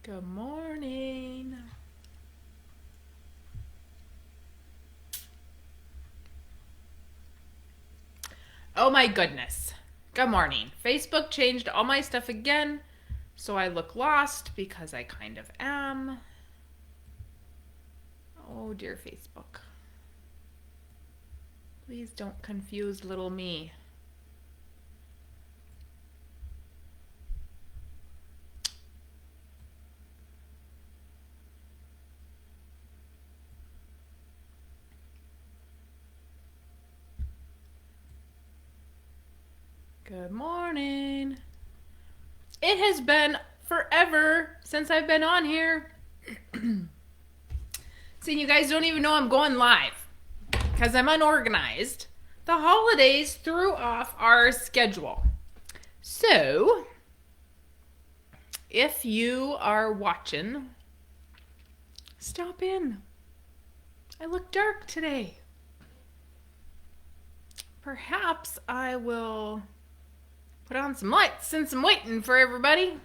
Good morning. Oh my goodness. Good morning. Facebook changed all my stuff again, so I look lost because I kind of am. Oh dear Facebook. Please don't confuse little me. Good morning. It has been forever since I've been on here. See, you guys don't even know I'm going live because I'm unorganized. The holidays threw off our schedule. So, if you are watching, stop in. I look dark today. Perhaps I will put on some lights since I'm waiting for everybody.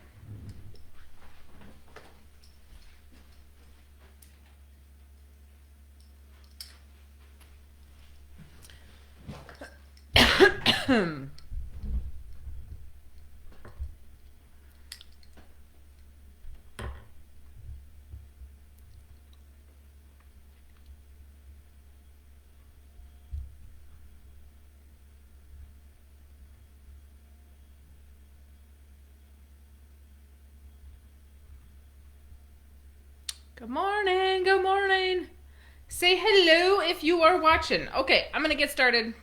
Good morning, good morning. Say hello if you are watching. Okay, I'm gonna get started.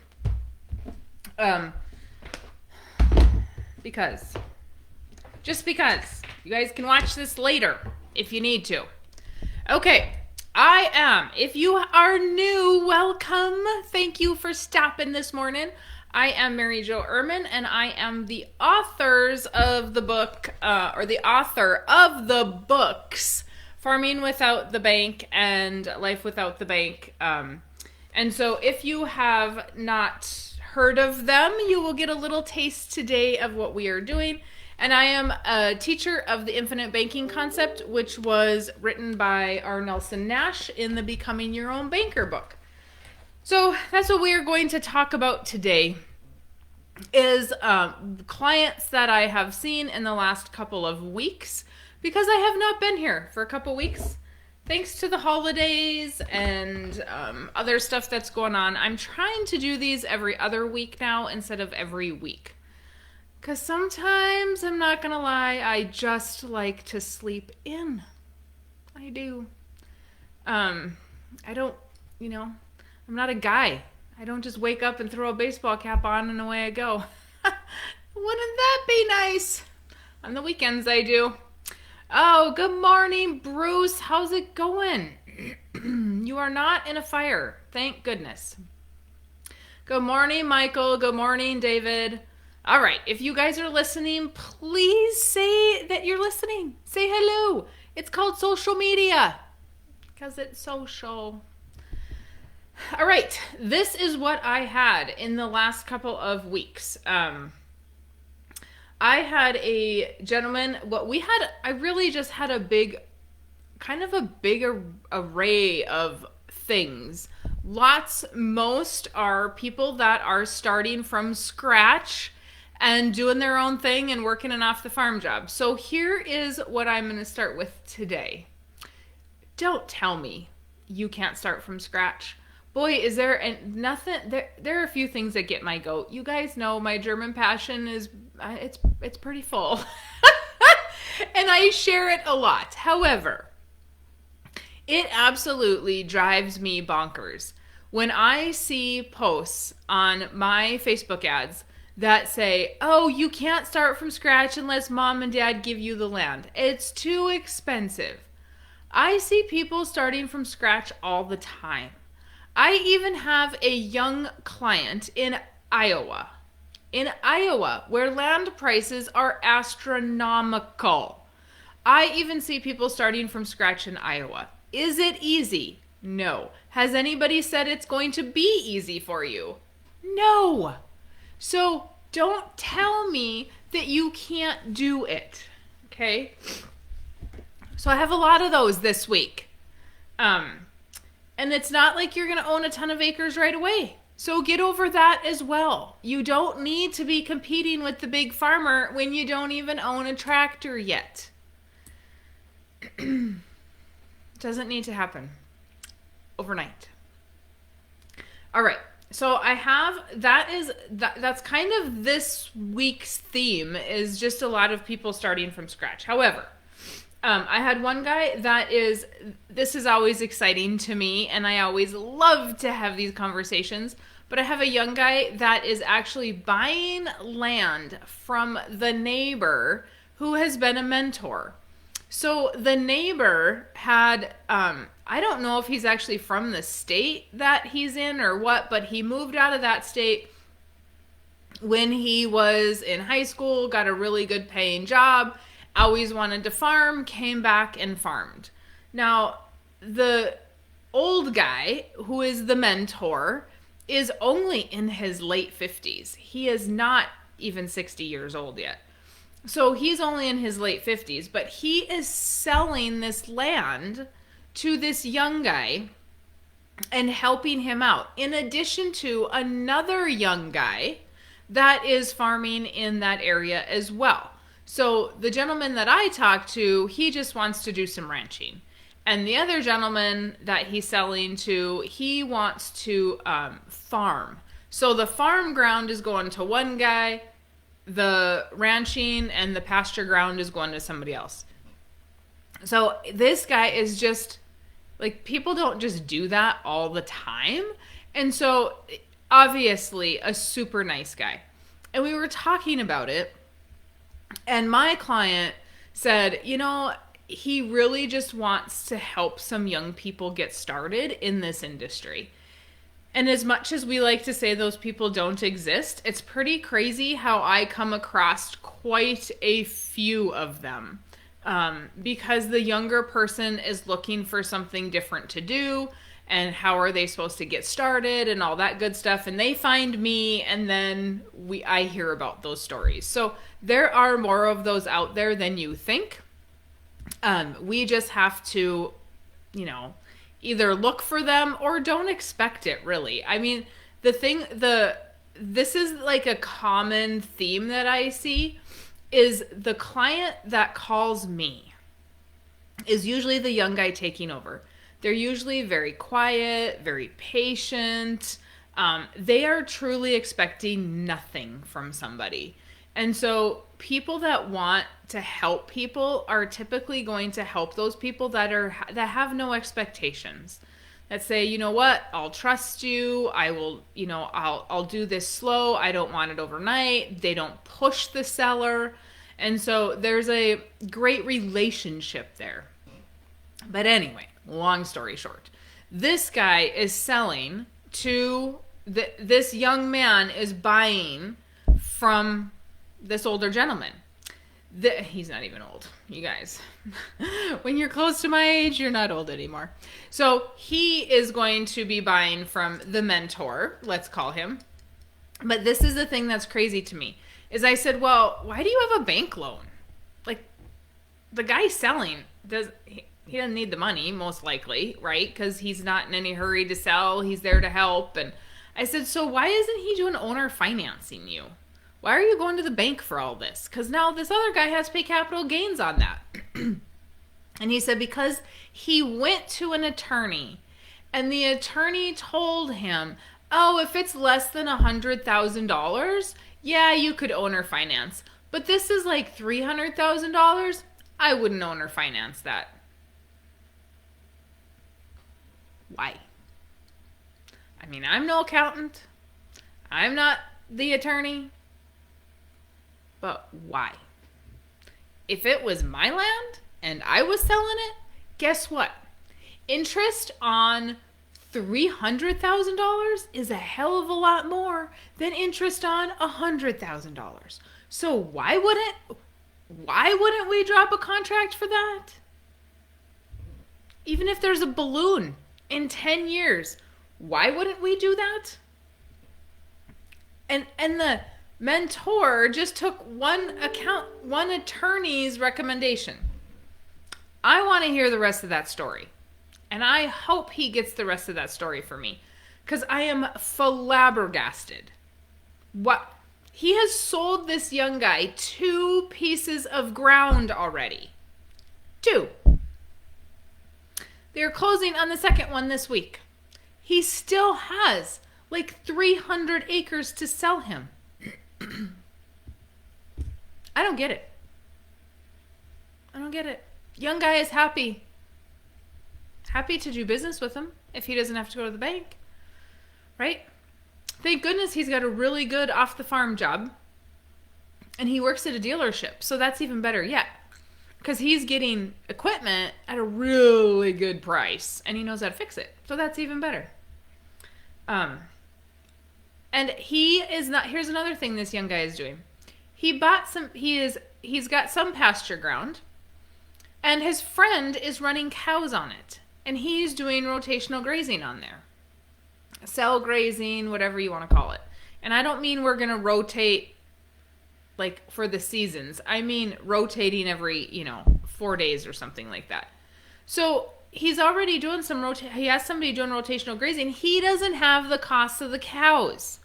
Just because. You guys can watch this later if you need to. Okay, if you are new, welcome. Thank you for stopping this morning. I am Mary Jo Irmen, and I am the author of the books, Farming Without the Bank and Life Without the Bank. And so if you have not heard of them, you will get a little taste today of what we are doing. And I am a teacher of the infinite banking concept, which was written by R. Nelson Nash in the Becoming Your Own Banker book. So that's what we are going to talk about today is clients that I have seen in the last couple of weeks, because I have not been here for a couple weeks. Thanks to the holidays and other stuff that's going on. I'm trying to do these every other week now instead of every week. Because sometimes, I'm not going to lie, I just like to sleep in. I do. I don't, I'm not a guy. I don't just wake up and throw a baseball cap on and away I go. Wouldn't that be nice? On the weekends I do. Oh, good morning, Bruce. How's it going? You are not in a fire. Thank goodness. Good morning, Michael. Good morning, David. All right. If you guys are listening, please say that you're listening. Say hello. It's called social media because it's social. All right. This is what I had in the last couple of weeks. I had a gentleman, I really just had a big array of things. Most are people that are starting from scratch and doing their own thing and working an off the farm job. So here is what I'm going to start with today. Don't tell me you can't start from scratch. Boy, is there nothing. There are a few things that get my goat. You guys know my German passion is it's pretty full, and I share it a lot. However, it absolutely drives me bonkers when I see posts on my Facebook ads that say, "Oh, you can't start from scratch unless mom and dad give you the land. It's too expensive." I see people starting from scratch all the time. I even have a young client in Iowa, where land prices are astronomical. I even see people starting from scratch in Iowa. Is it easy? No. Has anybody said it's going to be easy for you? No. So don't tell me that you can't do it. Okay? So I have a lot of those this week. And it's not like you're going to own a ton of acres right away. So get over that as well. You don't need to be competing with the big farmer when you don't even own a tractor yet. Doesn't need to happen overnight. All right. So I have, that's kind of this week's theme, is just a lot of people starting from scratch. However, I had one guy this is always exciting to me, and I always love to have these conversations, but I have a young guy that is actually buying land from the neighbor who has been a mentor. So the neighbor had, I don't know if he's actually from the state that he's in or what, but he moved out of that state when he was in high school, got a really good paying job, always wanted to farm, came back and farmed. Now, the old guy, who is the mentor, is only in his late 50s. He is not even 60 years old yet. So he's only in his late 50s, but he is selling this land to this young guy and helping him out, in addition to another young guy that is farming in that area as well. So the gentleman that I talked to, he just wants to do some ranching. And the other gentleman that he's selling to, he wants to farm. So the farm ground is going to one guy, the ranching and the pasture ground is going to somebody else. So this guy is just, like, people don't just do that all the time. And so obviously a super nice guy. And we were talking about it, and my client said, he really just wants to help some young people get started in this industry. And as much as we like to say those people don't exist, it's pretty crazy how I come across quite a few of them. Because the younger person is looking for something different to do, and how are they supposed to get started and all that good stuff. And they find me, and then I hear about those stories. So there are more of those out there than you think. We just have to, either look for them or don't expect it, really. I mean, this is like a common theme that I see, is the client that calls me is usually the young guy taking over. They're usually very quiet, very patient. They are truly expecting nothing from somebody. And so people that want to help people are typically going to help those people that have no expectations. That say, you know what, I'll trust you. I will, I'll do this slow. I don't want it overnight. They don't push the seller. And so there's a great relationship there. But anyway, long story short, this guy is selling to this young man is buying from this older gentleman. He's not even old, you guys. When you're close to my age, you're not old anymore. So he is going to be buying from the mentor, let's call him. But this is the thing that's crazy to me, is I said, well, why do you have a bank loan? Like, the guy selling, he doesn't need the money, most likely, right? Because he's not in any hurry to sell. He's there to help. And I said, so why isn't he doing owner financing you? Why are you going to the bank for all this? Because now this other guy has to pay capital gains on that. And he said, because he went to an attorney, and the attorney told him, oh, if it's less than $100,000, yeah, you could owner finance. But this is like $300,000. I wouldn't owner finance that. Why? I mean, I'm no accountant. I'm not the attorney. But why? If it was my land and I was selling it, guess what? Interest on $300,000 is a hell of a lot more than interest on $100,000. So why wouldn't we drop a contract for that? Even if there's a balloon in 10 years, why wouldn't we do that? And the mentor just took one attorney's recommendation. I want to hear the rest of that story. And I hope he gets the rest of that story for me. Because I am flabbergasted. What? He has sold this young guy 2 pieces of ground already. 2. They're closing on the second one this week. He still has like 300 acres to sell him. I don't get it. I don't get it. Young guy is happy. Happy to do business with him if he doesn't have to go to the bank. Right? Thank goodness he's got a really good off-the-farm job. And he works at a dealership. So that's even better yet. Because he's getting equipment at a really good price. And he knows how to fix it. So that's even better. And he is not... Here's another thing this young guy is doing. He bought some... He's got some pasture ground. And his friend is running cows on it. And he's doing rotational grazing on there. Cell grazing, whatever you want to call it. And I don't mean we're going to rotate like for the seasons. I mean rotating every, 4 days or something like that. So he's already doing he has somebody doing rotational grazing. He doesn't have the cost of the cows.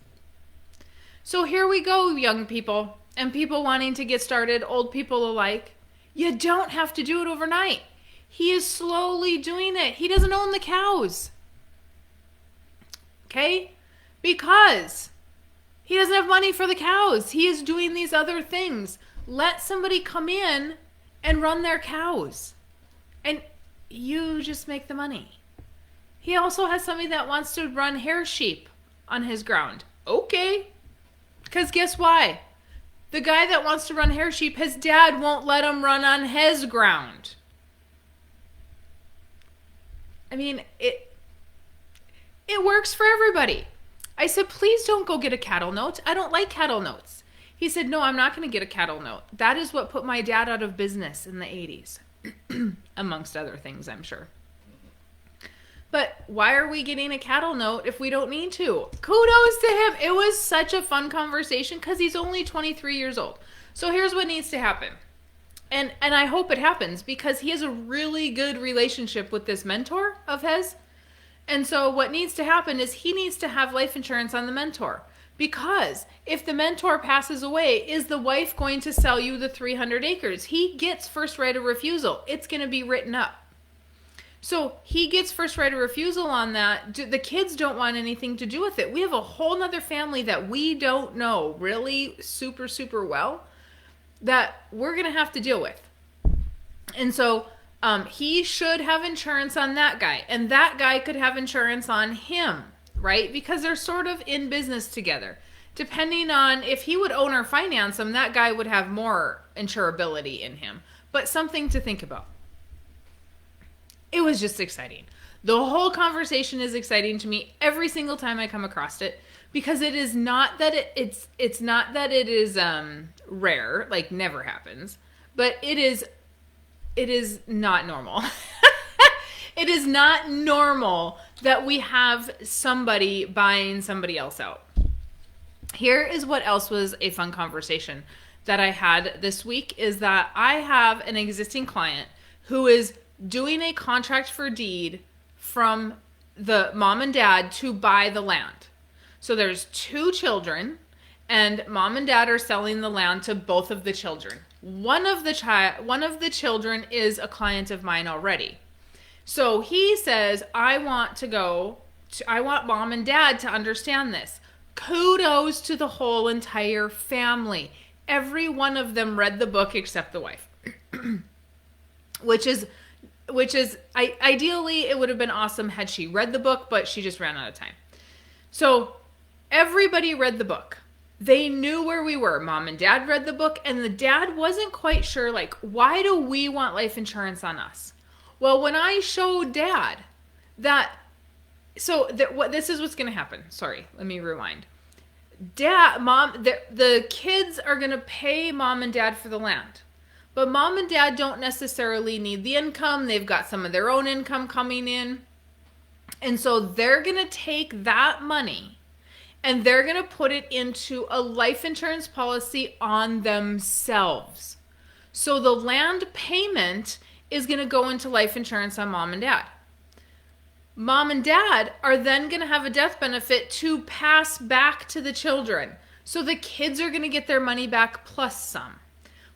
So here we go, young people and people wanting to get started, old people alike. You don't have to do it overnight. He is slowly doing it. He doesn't own the cows. Okay? Because he doesn't have money for the cows. He is doing these other things. Let somebody come in and run their cows. And you just make the money. He also has somebody that wants to run hair sheep on his ground. Okay. Because guess why? The guy that wants to run hair sheep, his dad won't let him run on his ground. I mean, it works for everybody. I said, please don't go get a cattle note. I don't like cattle notes. He said, no, I'm not going to get a cattle note. That is what put my dad out of business in the 80s. Amongst other things, I'm sure. But why are we getting a cattle note if we don't need to? Kudos to him. It was such a fun conversation because he's only 23 years old. So here's what needs to happen. And I hope it happens because he has a really good relationship with this mentor of his. And so what needs to happen is he needs to have life insurance on the mentor. Because if the mentor passes away, is the wife going to sell you the 300 acres? He gets first right of refusal. It's going to be written up. So he gets first right of refusal on that. The kids don't want anything to do with it. We have a whole nother family that we don't know really super, super well that we're going to have to deal with. And so he should have insurance on that guy. And that guy could have insurance on him, right? Because they're sort of in business together. Depending on if he would own or finance him, that guy would have more insurability in him. But something to think about. It was just exciting. The whole conversation is exciting to me every single time I come across it. Because it is not that it's not that it is rare, like never happens, but it is not normal. It is not normal that we have somebody buying somebody else out. Here is what else was a fun conversation that I had this week is that I have an existing client who is doing a contract for deed from the mom and dad to buy the land. So there's 2 children, and mom and dad are selling the land to both of the children. One of the children is a client of mine already. So he says, I want mom and dad to understand this. Kudos to the whole entire family. Every one of them read the book except the wife. which is ideally it would have been awesome had she read the book, but she just ran out of time. So everybody read the book. They knew where we were. Mom and dad read the book, and the dad wasn't quite sure, like, why do we want life insurance on us? Well, when I showed dad that, this is what's going to happen. Sorry, let me rewind. The kids are going to pay mom and dad for the land. But mom and dad don't necessarily need the income. They've got some of their own income coming in. And so they're going to take that money and they're going to put it into a life insurance policy on themselves. So the land payment is going to go into life insurance on mom and dad. Mom and dad are then going to have a death benefit to pass back to the children. So the kids are going to get their money back plus some.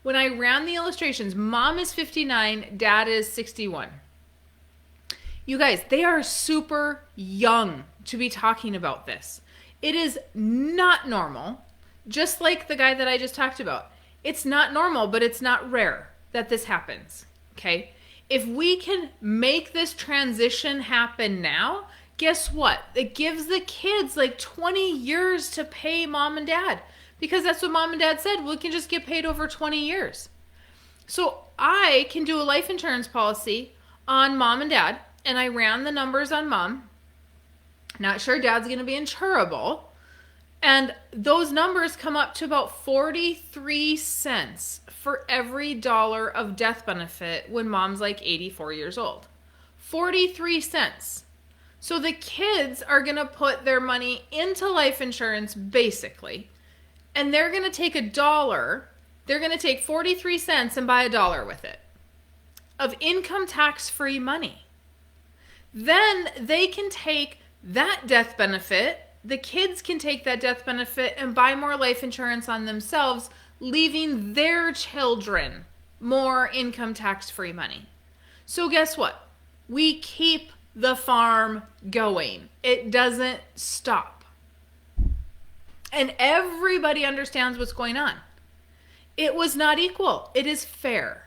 When I ran the illustrations, mom is 59, dad is 61. You guys, they are super young to be talking about this. It is not normal, just like the guy that I just talked about. It's not normal, but it's not rare that this happens, okay? If we can make this transition happen now, guess what? It gives the kids like 20 years to pay mom and dad, because that's what mom and dad said. We can just get paid over 20 years. So I can do a life insurance policy on mom and dad, and I ran the numbers on mom. Not sure dad's going to be insurable. And those numbers come up to about 43 cents for every dollar of death benefit when mom's like 84 years old. 43 cents. So the kids are going to put their money into life insurance basically. And they're going to take $1. They're going to take 43 cents and buy $1 with it of income tax-free money. Then they can take that death benefit, the kids can take that death benefit and buy more life insurance on themselves, leaving their children more income tax-free money. So guess what? We keep the farm going. It doesn't stop. And everybody understands what's going on. It was not equal. It is fair.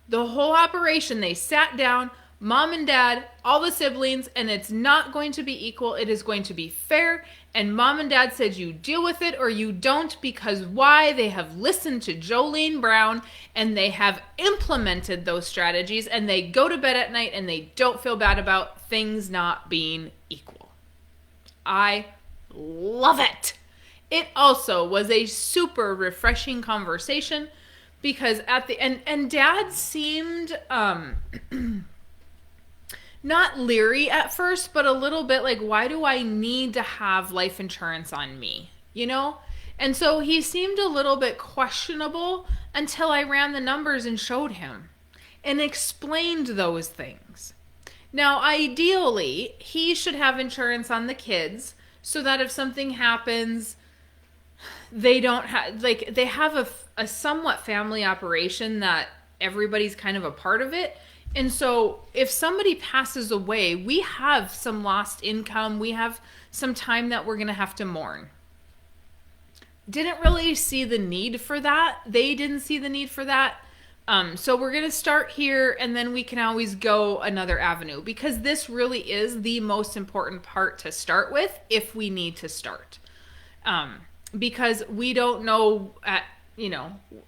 The whole operation, they sat down, mom and dad, all the siblings, and it's not going to be equal. It is going to be fair. And mom and dad said you deal with it or you don't, because why? They have listened to Jolene Brown and they have implemented those strategies, and they go to bed at night and they don't feel bad about things not being equal. I love it. It also was a super refreshing conversation, because at the end, and dad seemed not leery at first, but a little bit like, why do I need to have life insurance on me? You know? And so he seemed a little bit questionable until I ran the numbers and showed him and explained those things. Now, ideally, he should have insurance on the kids so that if something happens, they don't have, like, they have a somewhat family operation that everybody's kind of a part of it. And so if somebody passes away, we have some lost income. We have some time that we're going to have to mourn. Didn't really see the need for that. They didn't see the need for that. So we're going to start here, and then we can always go another avenue, because this really is the most important part to start with if we need to start. Because we don't know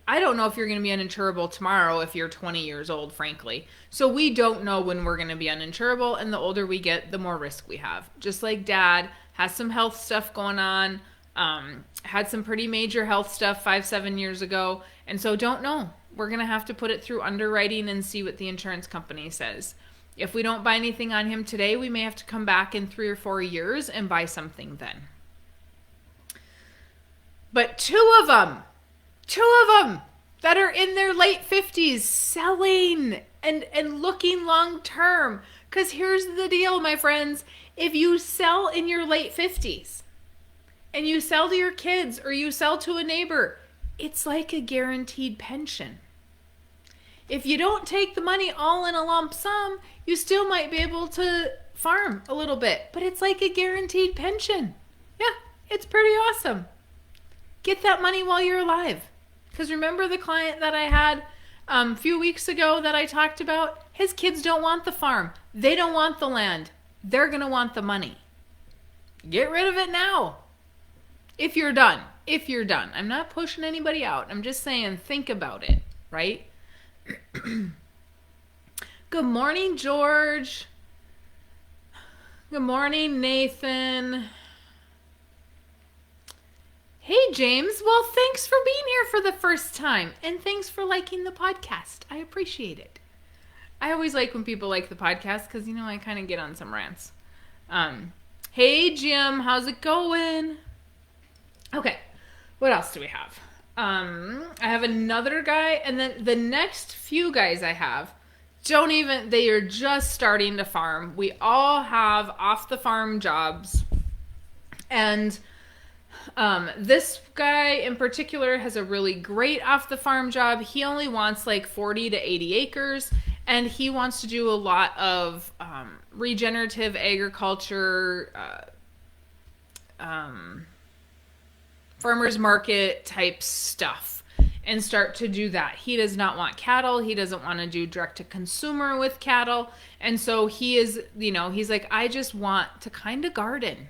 I don't know if you're going to be uninsurable tomorrow if you're 20 years old, frankly. So we don't know when we're going to be uninsurable, and the older we get, the more risk we have. Just like dad has some health stuff going on, had some pretty major health stuff 5-7 years ago, and so don't know. We're going to have to put it through underwriting and see what the insurance company says. If we don't buy anything on him today, we may have to come back in 3 or 4 years and buy something then. But two of them that are in their late 50s selling and looking long term. Because here's the deal, my friends. If you sell in your late 50s and you sell to your kids or you sell to a neighbor, it's like a guaranteed pension. If you don't take the money all in a lump sum, you still might be able to farm a little bit. But it's like a guaranteed pension. Yeah, it's pretty awesome. Get that money while you're alive. Because remember the client that I had a few weeks ago that I talked about? His kids don't want the farm. They don't want the land. They're going to want the money. Get rid of it now. If you're done. If you're done. I'm not pushing anybody out. I'm just saying think about it, right? Good morning, George. Good morning, Nathan. Hey, James. Well, thanks for being here for the first time. And thanks for liking the podcast. I appreciate it. I always like when people like the podcast because, I kind of get on some rants. Hey, Jim. How's it going? Okay. What else do we have? I have another guy, and then the next few guys I have they are just starting to farm. We all have off the farm jobs. And this guy in particular has a really great off the farm job. He only wants like 40 to 80 acres, and he wants to do a lot of regenerative agriculture, farmers market type stuff, and start to do that. He does not want cattle. He doesn't want to do direct to consumer with cattle. And so he is, he's like, I just want to kind of garden.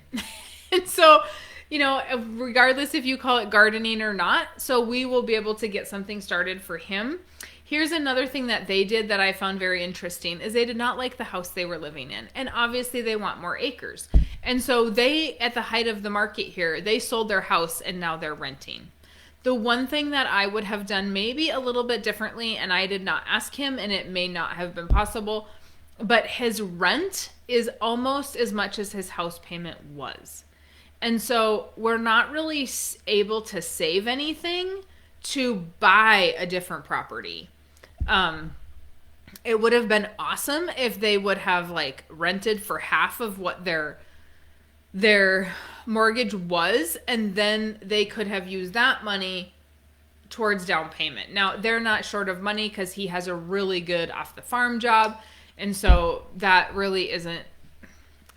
And so, regardless if you call it gardening or not, so we will be able to get something started for him. Here's another thing that they did that I found very interesting is they did not like the house they were living in. And obviously they want more acres. And so they, at the height of the market here, they sold their house and now they're renting. The one thing that I would have done maybe a little bit differently, and I did not ask him and it may not have been possible, but his rent is almost as much as his house payment was. And so we're not really able to save anything to buy a different property. It would have been awesome if they would have like rented for half of what their mortgage was, and then they could have used that money towards down payment. Now, they're not short of money because he has a really good off the farm job, and so that really isn't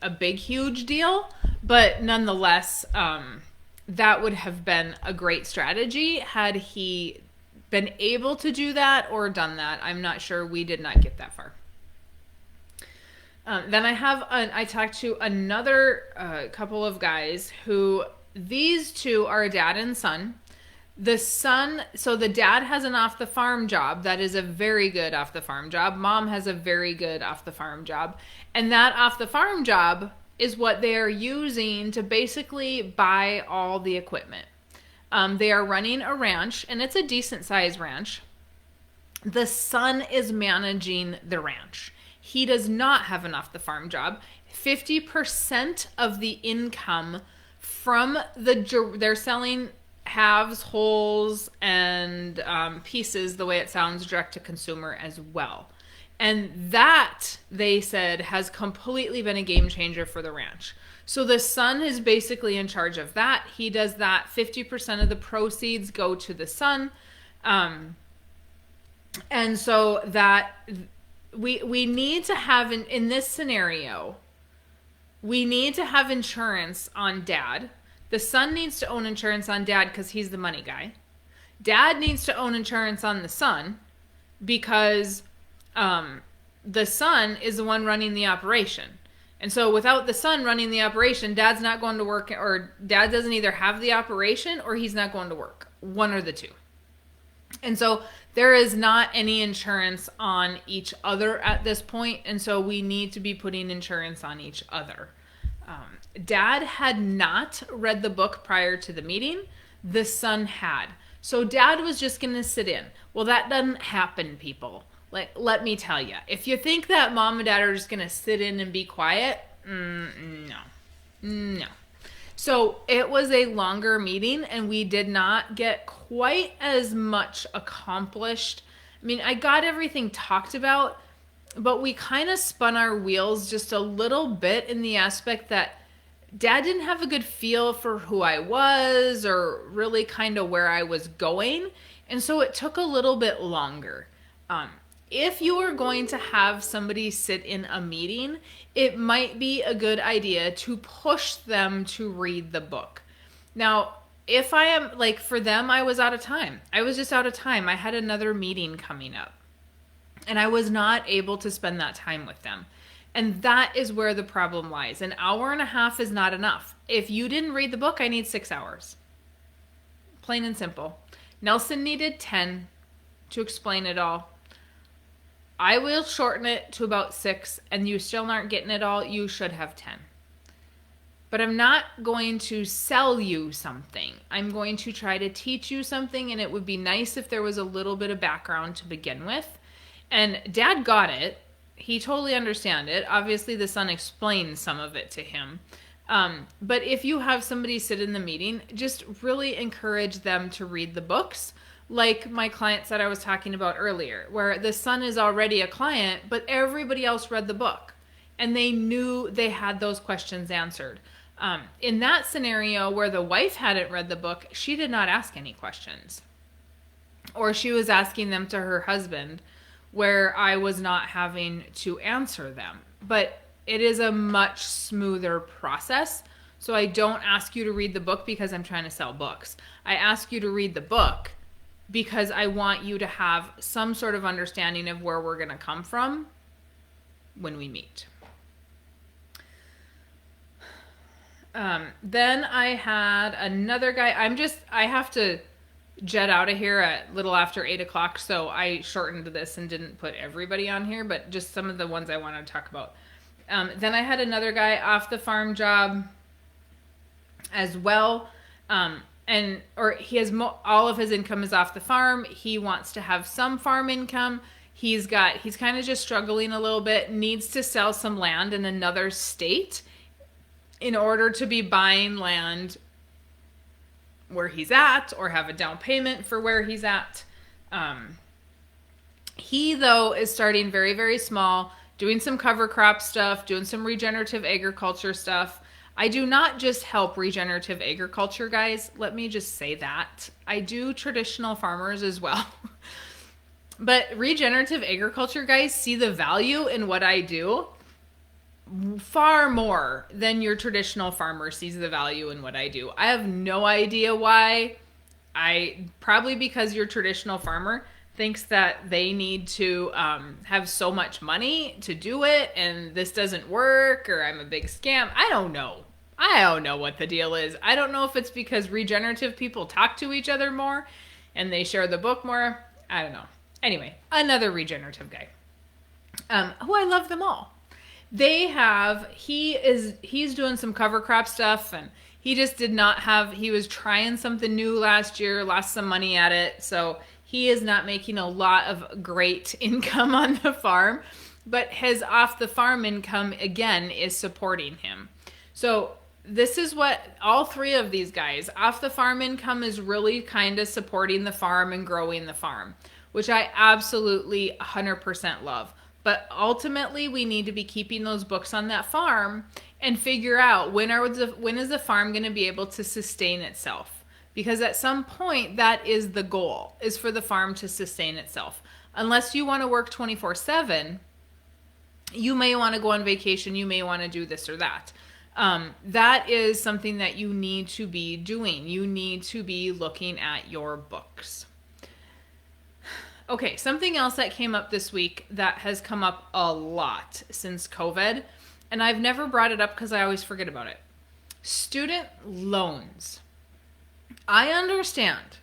a big, huge deal. But nonetheless, that would have been a great strategy had he been able to do that or done that. I'm not sure. We did not get that far. Then I talked to another couple of guys who, these two are a dad and son. So the dad has an off the farm job that is a very good off the farm job. Mom has a very good off the farm job. And that off the farm job is what they are using to basically buy all the equipment. They are running a ranch, and it's a decent sized ranch. The son is managing the ranch. He does not have an off the farm job. 50% of the income from they're selling halves, wholes, and pieces, the way it sounds, direct to consumer as well. And that, they said, has completely been a game changer for the ranch. So the son is basically in charge of that. He does that. 50% of the proceeds go to the son. And so that we need to have, in this scenario, we need to have insurance on dad. The son needs to own insurance on dad because he's the money guy. Dad needs to own insurance on the son because the son is the one running the operation. And so without the son running the operation, dad's not going to work, or dad doesn't either have the operation or he's not going to work. One or the two. And so there is not any insurance on each other at this point. And so we need to be putting insurance on each other. Dad had not read the book prior to the meeting. The son had. So dad was just going to sit in. Well, that doesn't happen, people. Like, let me tell you, if you think that mom and dad are just going to sit in and be quiet, no. So it was a longer meeting and we did not get quite as much accomplished. I mean, I got everything talked about, but we kind of spun our wheels just a little bit in the aspect that dad didn't have a good feel for who I was or really kind of where I was going. And so it took a little bit longer. If you are going to have somebody sit in a meeting, it might be a good idea to push them to read the book. Now, if I am, like for them, I was out of time. I was just out of time. I had another meeting coming up and I was not able to spend that time with them. And that is where the problem lies. An hour and a half is not enough. If you didn't read the book, I need 6 hours. Plain and simple. Nelson needed 10 to explain it all. I will shorten it to about 6, and you still aren't getting it all. You should have 10. But I'm not going to sell you something. I'm going to try to teach you something, and it would be nice if there was a little bit of background to begin with. And dad got it. He totally understand it. Obviously, the son explained some of it to him. But if you have somebody sit in the meeting, just really encourage them to read the books. Like my clients that I was talking about earlier, where the son is already a client, but everybody else read the book and they knew they had those questions answered. In that scenario where the wife hadn't read the book, she did not ask any questions. Or she was asking them to her husband, where I was not having to answer them. But it is a much smoother process. So I don't ask you to read the book because I'm trying to sell books. I ask you to read the book because I want you to have some sort of understanding of where we're going to come from when we meet. Then I had another guy. I have to jet out of here at little after 8 o'clock, so I shortened this and didn't put everybody on here, but just some of the ones I wanted to talk about. Then I had another guy off the farm job as well, or he has all of his income is off the farm. He wants to have some farm income. He's kind of just struggling a little bit, needs to sell some land in another state in order to be buying land where he's at or have a down payment for where he's at. He, though, is starting very, very small, doing some cover crop stuff, doing some regenerative agriculture stuff. I do not just help regenerative agriculture, guys. Let me just say that. I do traditional farmers as well. But regenerative agriculture guys see the value in what I do far more than your traditional farmer sees the value in what I do. I have no idea why. Probably because your traditional farmer thinks that they need to have so much money to do it and this doesn't work or I'm a big scam. I don't know what the deal is. I don't know if it's because regenerative people talk to each other more and they share the book more. I don't know. Anyway, another regenerative guy who I love them all. He's doing some cover crop stuff and he just he was trying something new last year, lost some money at it. So he is not making a lot of great income on the farm, but his off the farm income again is supporting him. So this is what all three of these guys, off the farm income is really kind of supporting the farm and growing the farm, which I absolutely 100% love. But ultimately, we need to be keeping those books on that farm and figure out when is the farm going to be able to sustain itself? Because at some point, that is the goal, is for the farm to sustain itself. Unless you want to work 24/7, you may want to go on vacation, you may want to do this or that. That is something that you need to be doing. You need to be looking at your books. Okay, something else that came up this week that has come up a lot since COVID, and I've never brought it up because I always forget about it. Student loans. I understand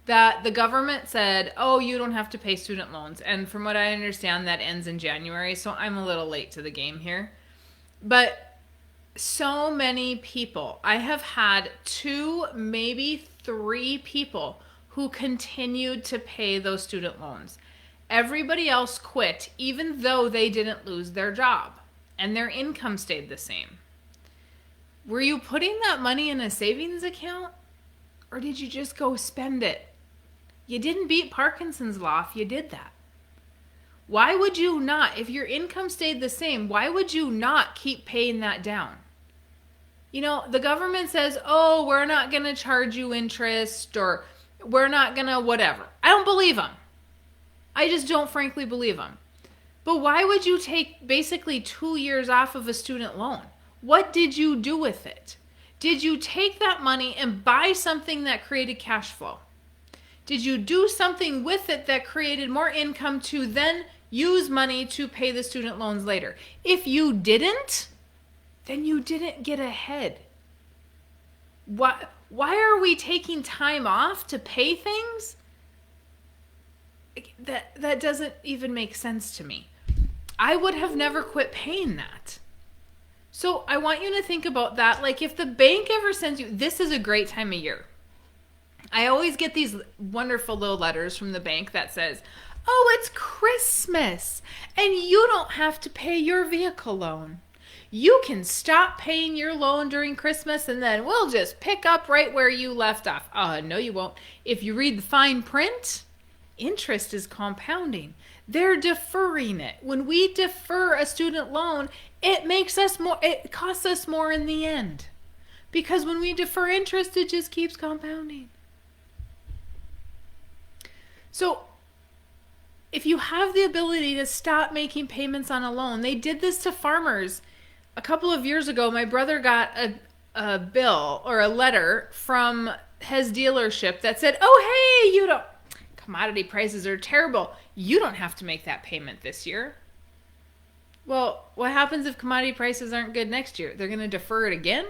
that the government said, oh, you don't have to pay student loans. And from what I understand, that ends in January, so I'm a little late to the game here. But so many people, I have had 2, maybe 3 people who continued to pay those student loans. Everybody else quit, even though they didn't lose their job and their income stayed the same. Were you putting that money in a savings account or did you just go spend it? You didn't beat Parkinson's law if you did that. Why would you not, if your income stayed the same, why would you not keep paying that down? You know, the government says, oh, we're not going to charge you interest or we're not going to whatever. I don't believe them. I just don't frankly believe them. But why would you take basically 2 years off of a student loan? What did you do with it? Did you take that money and buy something that created cash flow? Did you do something with it that created more income to then use money to pay the student loans later? If you didn't, then you didn't get ahead. Why are we taking time off to pay things? That doesn't even make sense to me. I would have never quit paying that. So I want you to think about that. Like if the bank ever sends you, this is a great time of year. I always get these wonderful little letters from the bank that says, oh, it's Christmas and you don't have to pay your vehicle loan. You can stop paying your loan during Christmas and then we'll just pick up right where you left off. No, you won't. If you read the fine print, interest is compounding. They're deferring it. When we defer a student loan, it costs us more in the end. Because when we defer interest, it just keeps compounding. So if you have the ability to stop making payments on a loan, they did this to farmers. A couple of years ago, my brother got a bill or a letter from his dealership that said, oh, hey, commodity prices are terrible. You don't have to make that payment this year. Well, what happens if commodity prices aren't good next year? They're going to defer it again?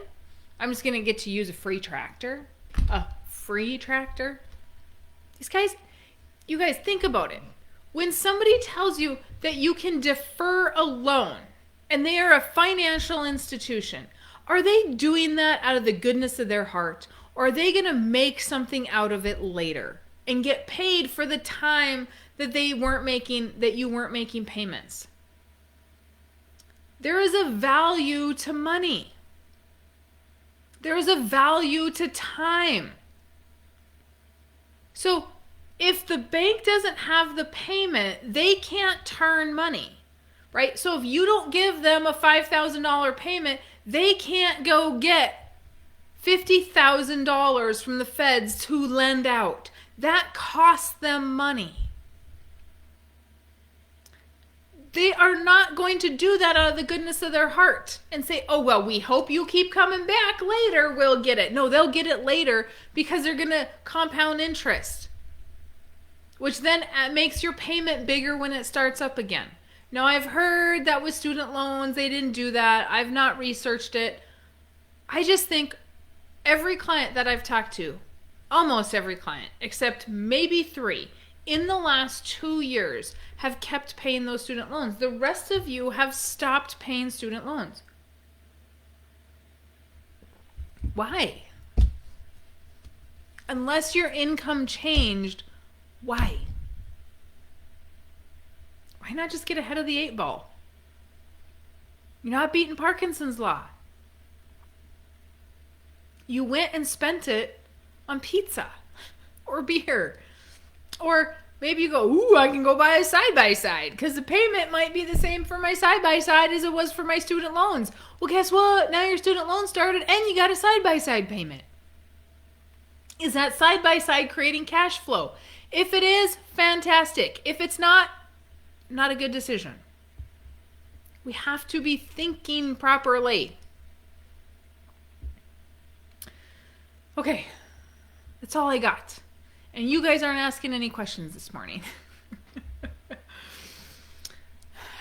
I'm just going to get to use a free tractor? A free tractor? You guys, think about it. When somebody tells you that you can defer a loan and they are a financial institution, are they doing that out of the goodness of their heart? Or are they going to make something out of it later and get paid for the time that you weren't making payments? There is a value to money. There is a value to time. So if the bank doesn't have the payment, they can't turn money, right? So if you don't give them a $5,000 payment, they can't go get $50,000 from the feds to lend out. That costs them money. They are not going to do that out of the goodness of their heart and say, oh, well, we hope you keep coming back later, we'll get it. No, they'll get it later because they're going to compound interest, which then makes your payment bigger when it starts up again. Now, I've heard that with student loans, they didn't do that. I've not researched it. I just think every client that I've talked to, almost every client, except maybe 3, in the last 2 years have kept paying those student loans. The rest of you have stopped paying student loans. Why? Unless your income changed, why? Why not just get ahead of the 8 ball? You're not beating Parkinson's law. You went and spent it on pizza or beer. Or maybe you go, ooh, I can go buy a side-by-side because the payment might be the same for my side-by-side as it was for my student loans. Well, guess what? Now your student loan started and you got a side-by-side payment. Is that side-by-side creating cash flow? If it is, fantastic. If it's not a good decision. We have to be thinking properly. Okay, that's all I got. And you guys aren't asking any questions this morning.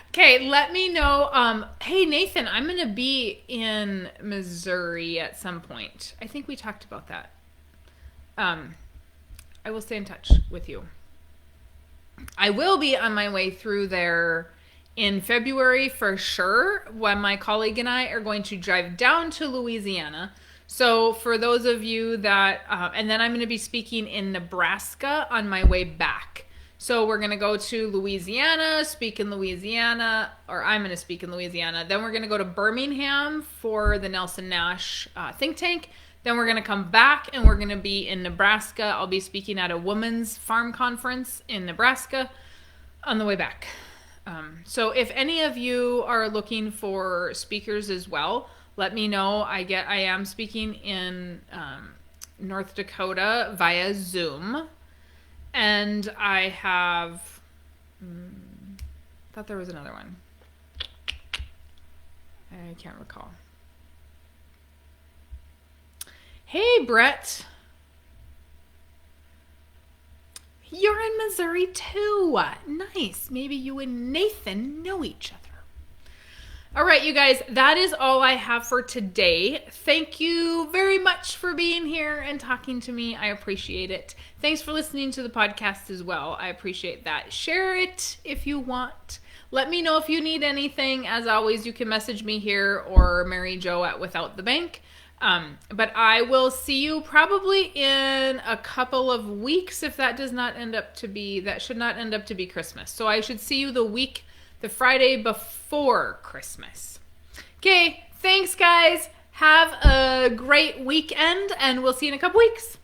Okay, let me know. Hey, Nathan, I'm going to be in Missouri at some point. I think we talked about that. I will stay in touch with you. I will be on my way through there in February for sure, when my colleague and I are going to drive down to Louisiana. So for those of you that, and then I'm going to be speaking in Nebraska on my way back. So we're going to go to Louisiana, speak in Louisiana, or I'm going to speak in Louisiana. Then we're going to go to Birmingham for the Nelson Nash think tank. Then we're going to come back and we're going to be in Nebraska. I'll be speaking at a women's farm conference in Nebraska on the way back. So if any of you are looking for speakers as well, let me know. I am speaking in North Dakota via Zoom. And I have, thought there was another one. I can't recall. Hey, Brett. You're in Missouri too. Nice. Maybe you and Nathan know each other. All right, you guys, that is all I have for today. Thank you very much for being here and talking to me. I appreciate it. Thanks for listening to the podcast as well. I appreciate that. Share it if you want. Let me know if you need anything. As always, you can message me here or Mary Jo at Without the Bank. But I will see you probably in a couple of weeks if that should not end up to be Christmas. So I should see you the Friday before Christmas. Okay, thanks guys. Have a great weekend and we'll see you in a couple weeks.